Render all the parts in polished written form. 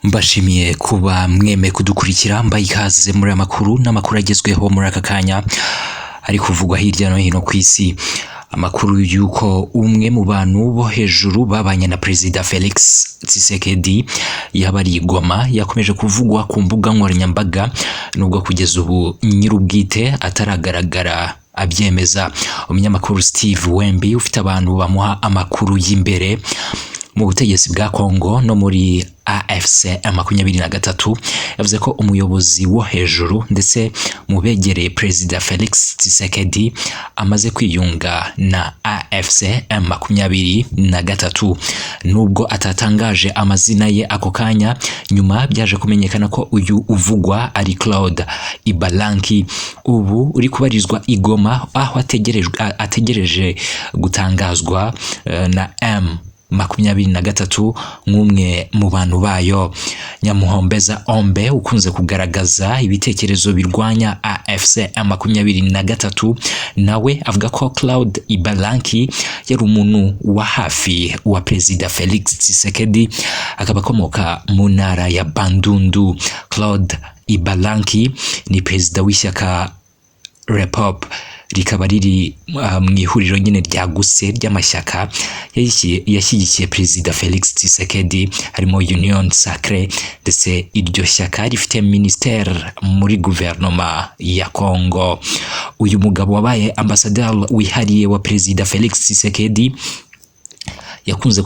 Mbashimiye kuba mweme kudukurikira mbaye ikaze muri amakuru n'amakuru agezweho muri aka kanya ari kuvugwa hirya no hino ku isi. Amakuru yuko umwe mu bantu bo hejuru babanye na Perezida Felix Tshisekedi yabari i Goma yakomeje kuvugwa ku mbuga nkoranyambaga nubwo kugeza ubu nyirubwite ataragaragara abyemeza. Umunyamakuru Steve Wembi ufite abantu bamuha amakuru y'imbere mu butegetsi bwa Kongo no muri AFC M23 yavuze ko umuyobozi wo hejuru ndetse mu begereye Perezida Felix Tshisekedi amaze kwiyunga na AFC M23 nubwo atatangaje amazina ye ako kanya. Nyuma byaje kumenyekana ko uyu uvugwa ari Claude Ibalanki ubu uri kubarizwa i Goma aho ategereje gutangazwa na M23 nk'umwe mu bantu bayo. Nyamuhombeza Ombe ukunze kugaragaza ibitekerezo birwanya AFC M23 nawe avuga ko Claude Ibalanki yari umuntu wa hafi wa Perezida Felix Tshisekedi akaba akomoka mu ntara ya Bandundu. Claude Ibalanki ni perezida w'ishyaka Repop rikaba riri mu ihuriro nyine ryagutse ry'amashyaka yashyigikiye Perezida Felix Tshisekedi harimo Union Sacrée, ndetse iryo shyaka rifite ministère muri guverinoma ya Kongo. Uyu mugabo wabaye ambassadeur wihariye wa Perezida Felix Tshisekedi yakunze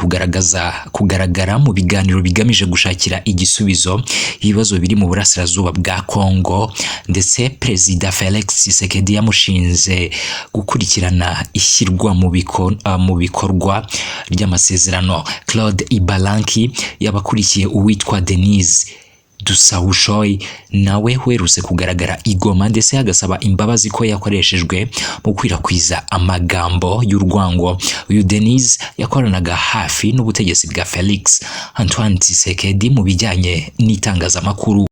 kugaragara mu biganiro bigamije gushakira igisubizo ibibazo biri mu burasirazuba bwa Kongo, ndetse Perezida Felix Tshisekedi yamushinze gukurikirana ishyirwa mu bikorwa ry'amasezerano. Claude Ibalanki yabakurikiye uwitwa Denise Dusaushoy nawe weruse kugaragara i Goma ndetse agasaba imbabazi ko yakoreshejwe mu kwirakiza amagambo y'urwango. Uyu Denise yakoranaga hafi n'ubutegetsi bwa Felix Antoine Tshisekedi mu bijyanye n'itangazamakuru.